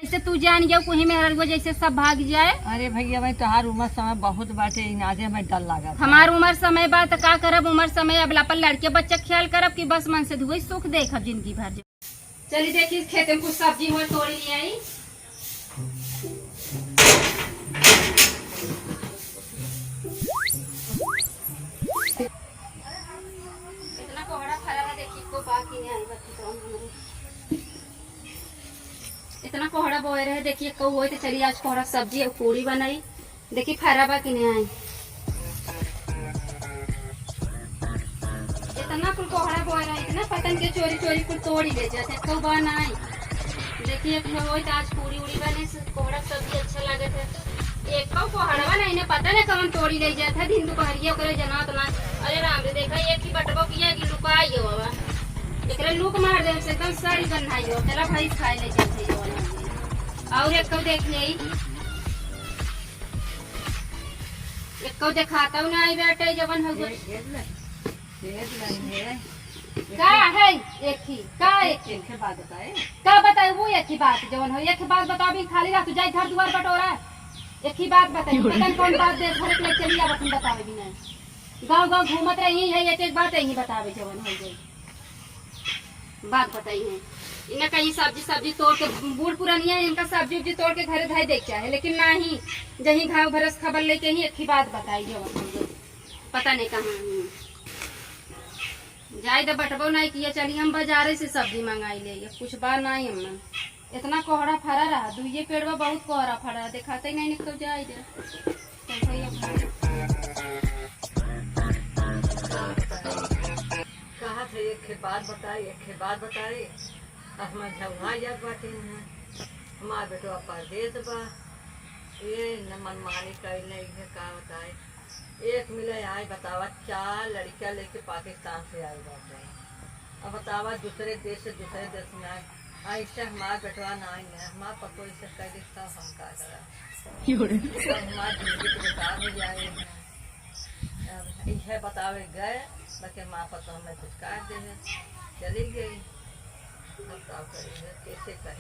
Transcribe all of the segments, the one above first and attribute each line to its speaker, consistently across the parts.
Speaker 1: ऐसे तू जान गया कुही में वो जैसे सब भाग जाए।
Speaker 2: अरे भैया भाई तोहार उम्र समय बहुत बाटे इनाजे में डर लगा।
Speaker 1: हमार उम्र समय बा तो का करब, उम्र समय अब लापन लड़के बच्चा ख्याल करब कि बस मन से धुई सुख देखब जिंदगी भर। चलिए देखिए खेत में कुछ सब्जी हुआ तोड़ लिया आई। इतना कोहड़ा फरा है देखिए को बाकी नहीं आई बच्ची। इतना कोहड़ा बोए रहे देखिए कौ हो तो चलिए आज कोहड़ा सब्जी और पूरी बनाई। देखिए फरा बा कि नहीं आई। इतना कुल कोहड़ा बोए रहा है, इतना पतंग के चोरी चोरी कुल तोड़ी ले जाते कौ बा नहीं। देखिए हो तो आज पूरी उड़ी बने कोहड़ा सब्जी अच्छा लगे थे। एक कौ कोहड़ा नहीं ने पता नहीं कौन तोड़ी ले जाता दिन दोपहरिया करे जना तो ना। अरे राम रे देखा एक ही बटबो किया कि लुकाई हो बाबा एकरे लुक मार दे से एकदम साड़ी बनाई हो। चला भाई खाए ले जाते हो। और एक कौ देख ले एक कौ दिखाता ना आई बेटे जवन हो का है एक ही का एक
Speaker 2: बात बताए
Speaker 1: का बताए वो एक ही बात जवन हो एक ही बात बताबी खाली रह तू जाई घर दुआर बटोरा एक ही बात बताई पता कौन बात दे घर के चली अब तुम बतावे भी नहीं। गांव गांव घूमत रही है एक बात यही बतावे जवन हो गई बात बताई है। इन्हें कहीं सब्जी सब्जी तोड़ के बूढ़ पुरानिया इनका सब्जी उब्जी तोड़ के घर धाई देख चाहे लेकिन नहीं जही घाव भरस खबर लेके ही एक ही बात बताई जवन हो गई पता नहीं कहाँ जाए तो बटबो नहीं किया। चलिए हम बाजारे से सब्जी मंगाई ले कुछ बार नहीं हमने इतना कोहड़ा फरा रहा दुए पेड़वा बहुत कोहरा फरा दिखाते ही नहीं निकल जाए
Speaker 2: कहा थे एक बात बताई हमार झगड़ा जब बाटे हमार बेटवा परदेश बा ये न मनमानी कर नहीं है का बताए। एक मिले आए बतावा 4 लड़कियां लेके पाकिस्तान से आई बाटे। अब बतावा दूसरे देश में आए ऐसे हमार बेटवा नहीं है हमार पतो ऐसे कह देता हम का करा हमार जिंदगी तो बेकार हो जाए। यह बतावे गए बाकी माँ पतो हमें कुछ काट दे चली गई।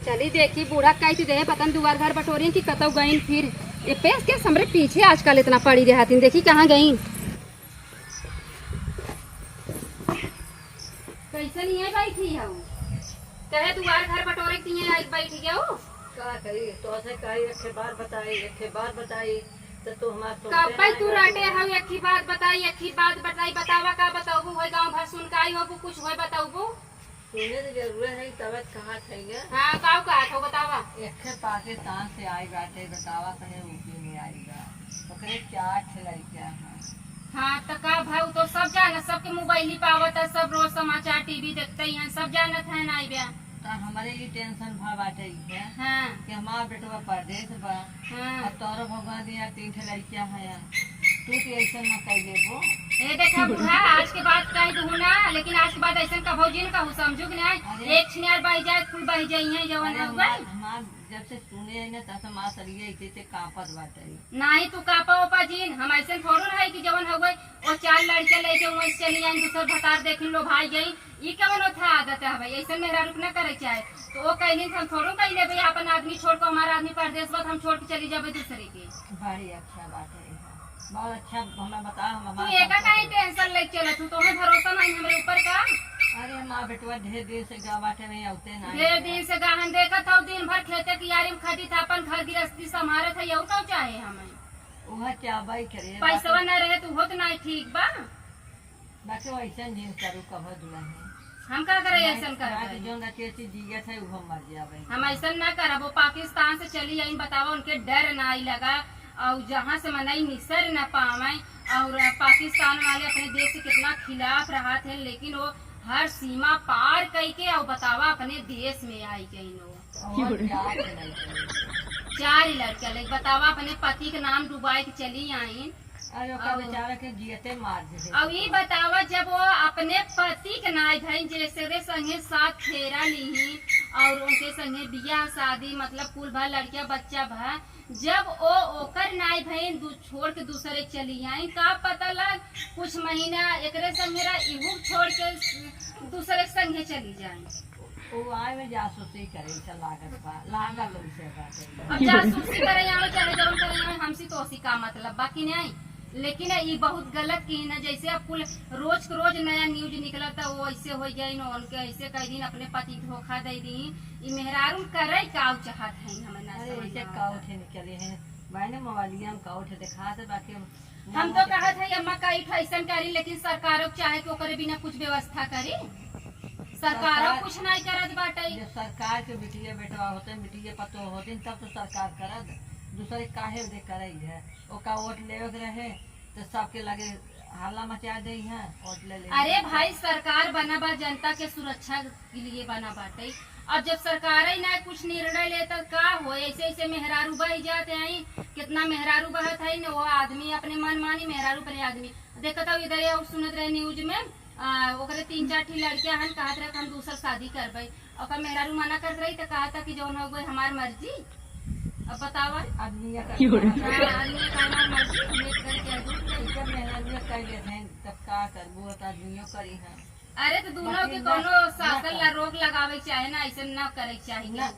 Speaker 1: चली देखी बूढ़ा कही दे पतन दुआर घर बटोरी की कतौ गई फिर ये पेश के समरे पीछे आजकल इतना पड़ी रही देखी कहाँ गई कैसे नहीं है बैठी है कहे दुआर घर बटोरे बैठ गया हो
Speaker 2: का करी तो ऐसे कही एक बार बताई तो तू हमारा
Speaker 1: कब तू राटे हो एक ही बात बताई बतावा का बताऊ हो गाँव भर सुन का आई हो कुछ हो बताऊ
Speaker 2: सुने तो जरूर है तबियत कहाँ थे
Speaker 1: हाँ गाँव का हो बतावा
Speaker 2: एक पाकिस्तान से आई बाटे बतावा कहे ऊपी में आएगा ओकरे 4 लड़कियां हैं।
Speaker 1: हाँ तो का भाव तो सब जाना सबके मोबाइल पावत है सब रोज समाचार टीवी देखते ही हैं सब जानत है ना बया
Speaker 2: तो हमारे लिए टेंशन भा बाटे है
Speaker 1: हाँ
Speaker 2: कि हमारा बेटवा परदेश बा
Speaker 1: हाँ
Speaker 2: तोरो भगवान दिया 3 लड़कियां हैं तू तो ऐसा न कह देबो
Speaker 1: ये देखा बुढ़ा आज के बाद कह दू ना लेकिन आज के बाद ऐसा कहो जी न कहूँ समझू कि नहीं एक छिनार बह जाए फूल बह जाई है जवन
Speaker 2: हमार जब से सुने न तब से माँ सरिये ऐसे कांपत बाटे
Speaker 1: नहीं तू कापा ओपा जी हम ऐसे थोड़ो है कि जवन हो गई और 4 लड़के लेके वहीं चली आई दूसर भतार देख लो भाई गई ये कवन था आदत है भाई ऐसा मेरा रुक न करे चाहे तो वो कहीं हम थोड़ो कह ले भाई अपन आदमी छोड़ को हमारा आदमी परदेश बस हम छोड़ के चली जाए दूसरे के
Speaker 2: बड़ी अच्छा बात है बहुत अच्छा हमें बता
Speaker 1: तू एका काहे टेंशन ले चला तू तुम्हें भरोसा नहीं हमारे ऊपर का।
Speaker 2: अरे माँ बेटवा ढेर दिन से गावाटे में आते ना
Speaker 1: ढेर दिन से गाहन देखा था दिन भर खेते की यारी में खटी था अपन घर गृहस्थी संभाले था यू का चाहे हमें
Speaker 2: वह चाबाई करे
Speaker 1: पैसा न रहे तो होत नहीं ठीक बा
Speaker 2: बाकी वैसा जीव करू कब दुल्हन
Speaker 1: हम का करे ऐसा कर
Speaker 2: जो नचे जिया थे वो मर जावे
Speaker 1: हम ऐसा न करब। वो पाकिस्तान से चली आई बतावा उनके डर ना आई लगा और जहाँ से मनाई निसर न पावे और पाकिस्तान वाले अपने देश से कितना खिलाफ रहा थे लेकिन वो हर सीमा पार करके और बतावा अपने देश में आई गई नो 4 लड़कियां लेकिन बतावा अपने पति के नाम डुबाई के चली आई
Speaker 2: बेचारा के जियते मार दे।
Speaker 1: और ये बतावा जब वो अपने पति के नाई भाई जैसे रे संगे 7 फेरा ली और उनके संगे बियाह शादी मतलब कुल भर लड़किया बच्चा भर जब वो ओकर नाई भाई छोड़ के दूसरे चली आई का पता लग कुछ महीना एकरे संगे इहू छोड़ के दूसरे संगे चली जाए
Speaker 2: वो आए में जासूसी करे से लागत उसे बात
Speaker 1: अब जासूसी करे यहाँ चाहे जौन करे यहाँ हमसे तो उसी का मतलब बाकी नहीं। लेकिन ये बहुत गलत की ना, जैसे अब कुल रोज के रोज नया न्यूज निकला था वो ऐसे हो जाये न उनके ऐसे कई दिन अपने पति धोखा दे दी। ये मेहरारू करे का चाहत है
Speaker 2: ऐसे काउठे निकले हैं मैंने मोबाइलिया में काउठे दिखा थे बाकी
Speaker 1: हम तो कहत है अम्मा कई ऐसा करी, लेकिन सरकारों चाहे कि ओकरे बिना कुछ व्यवस्था करी। सरकारों कुछ नहीं करत बाटे।
Speaker 2: सरकार के बिटिया बेटवा होते बिटिया पतो होते तब तो सरकार करत, दूसरे काहे दे करे है। ओका वोट लेवे रहे तो सबके लगे हल्ला मचा दे है वोट ले।
Speaker 1: अरे भाई सरकार बना बा जनता के सुरक्षा के लिए बना बाटे। अब जब सरकार ही ना कुछ निर्णय लेता का हो, ऐसे ऐसे मेहरारू बह जाते हैं। कितना मेहरारू बहत है न, वो आदमी अपने मन मानी मेहरारू अपने आदमी देखता इधर सुनत रहे न्यूज में ओकरे 3-4 ठी लड़कियां हन कहत रहे हम दूसर शादी करबे। ओकर मेहरारू मना कर रही तो कहा था कि जौन हो गई हमार मर्जी। अब बतावा
Speaker 2: आदमी
Speaker 1: हमार मर्जी
Speaker 2: तब का करबो आदमियों करी है।
Speaker 1: अरे तो दोनों के कोनो शासन ला रोक लगावे चाहे ना, ऐसा न करे चाहे
Speaker 2: ना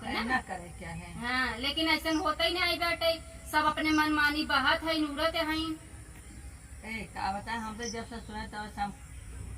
Speaker 2: करे चाहे।
Speaker 1: हाँ लेकिन ऐसा होता ही नहीं बेटे, सब अपने मन मानी बात है नूरत है।
Speaker 2: ए का बता हम तो जब से सुने तब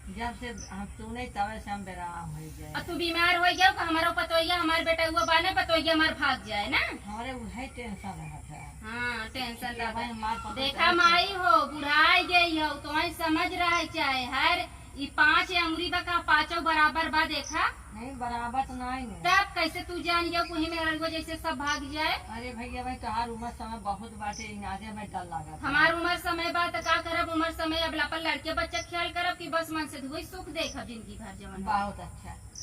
Speaker 2: जब से हम सुने तब से हम बेराम हो जाए।
Speaker 1: तू बीमार हो जाओ हमारा पतोइया हमारे बेटा हुआ बाने पतोइया हमारे भाग जाए ना,
Speaker 2: हमारे वही टेंशन रहता है।
Speaker 1: हाँ टेंशन
Speaker 2: रहता।
Speaker 1: देखा माई हो बुढ़ाई गई हो तो समझ रहा है चाहे हर ये 5 अंगुरी बा पांचों बराबर बा देखा
Speaker 2: नहीं बराबर तो नहीं
Speaker 1: तब कैसे तू जान जाओ कुछ मेरा जैसे सब भाग जाए।
Speaker 2: अरे भैया भाई तोहार उम्र समय बहुत बाटे आगे में डर लगा।
Speaker 1: हमार उम्र समय बा तो का करब उम्र समय अब अपन लड़के बच्चा ख्याल करब कि बस मन से धोई सुख देखब जिंदगी भर जवन।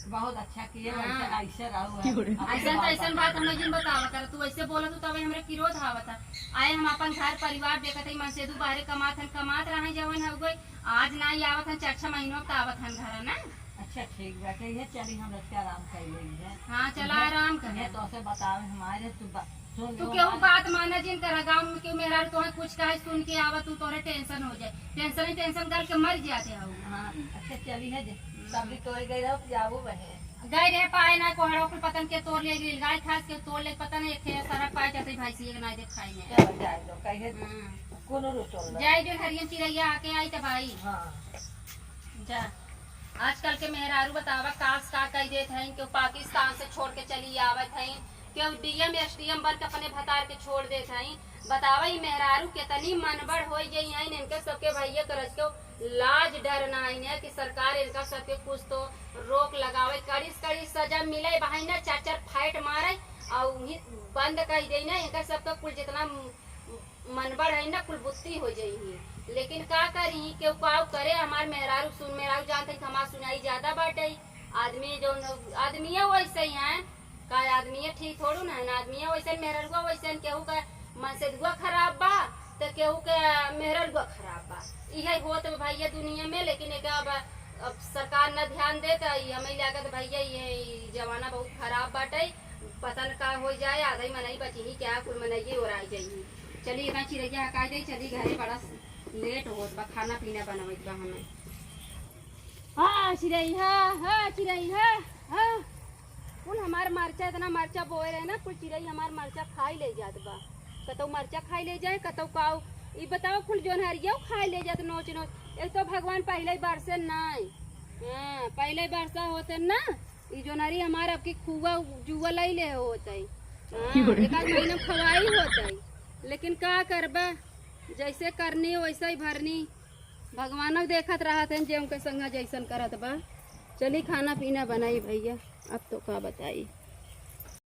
Speaker 2: बहुत अच्छा किए ऐसे रहो
Speaker 1: ऐसा ऐसा बात हम जिन बतावा कर तू ऐसे बोला तू तब हमरे किरोध आवत आए हम अपन घर परिवार देखत है मन से दू बाहर कमात रहे जवन हो गई आज ना आवत है 4-6 महीनों तक आवत है घर ना।
Speaker 2: अच्छा ठीक बाटे ये चली हम रस्ते आराम कर लेंगे।
Speaker 1: हाँ चला आराम कर
Speaker 2: तो से बतावे हमारे
Speaker 1: तू केहू बात माना जिन कर गाँव में क्यों मेरा तुम्हें कुछ कहे सुन के आवत तू तोरे टेंशन हो जाए, टेंशन करके मर जाते हो।
Speaker 2: हाँ अच्छा चली है सब्जी तोड़ गई रहो जाबू बहे
Speaker 1: गए रहे पाए ना कोहड़ा कुल पतन के तोड़ ले गई गाय खास के तोड़ ले पता नहीं थे सारा पाए जाते भाई सी ना दे खाई में
Speaker 2: चल जाए दो कहे कोनो रुचल
Speaker 1: जाए जो हरियम चिड़ैया आके आई तो भाई।
Speaker 2: हाँ
Speaker 1: जा आजकल के मेहरारू बतावा कास का कह देते हैं कि पाकिस्तान से छोड़ के चली आवत है, क्यों डीएम एसडीएम बन के अपने भतार के छोड़ देते हैं। बतावा ये मेहरारू कितनी मनबड़ हो गई है इनके सबके भैया करज के लाज डर ना है कि सरकार इनका सबके कुछ तो रोक लगावे कड़ी सजा मिले भाई ना 4-4 फाइट मारे और बंद कर दे ना इनका सबका कुल जितना मनबड़ है ना कुल बुत्ती हो जाये। लेकिन का करी क्यों काव करे हमार मेहरारू जानते हमार सुनाई ज्यादा बाटे। आदमी जो आदमी वैसे ही है का आदमी ठीक थोड़ू ना आदमी वैसे मेहरारू वैसे केहू का मन से दुआ खराब बा तो केहू के मेहरारू खराब बा यही होत भैया दुनिया में। लेकिन एक अब सरकार न ध्यान दे तो हमें लागत भैया ये जमाना बहुत खराब बाटे, पता न का हो जाए आधा ही मनई बची ही क्या कुल मनइये और आई जाइए। चलिए इतना चिड़ैया हका जाए चली घरे बड़ा लेट होत बा खाना पीना बनावत बा हमें। हाँ चिड़ैया हाँ कुल हमार मरचा इतना मरचा बोए रहे ना कुल चिड़ै हमार मरचा खाई ले जात बा, कतौ मरचा खाई ले जाए कतौ काऊ ये बताओ कुल जोन हरिया खाई ले जात नोच। एक तो भगवान पहले बार से नहीं पहले वर्षा होते ना ये जोन हरी हमार आपकी खुआ जुआ लाई ले होते एक आध महीना खवाई होते। लेकिन का करबा जैसे करनी वैसे ही भरनी भगवान देखत रहा थे जेम के संग जैसन करत बा। चली खाना पीना बनाई भैया अब तो का बताई।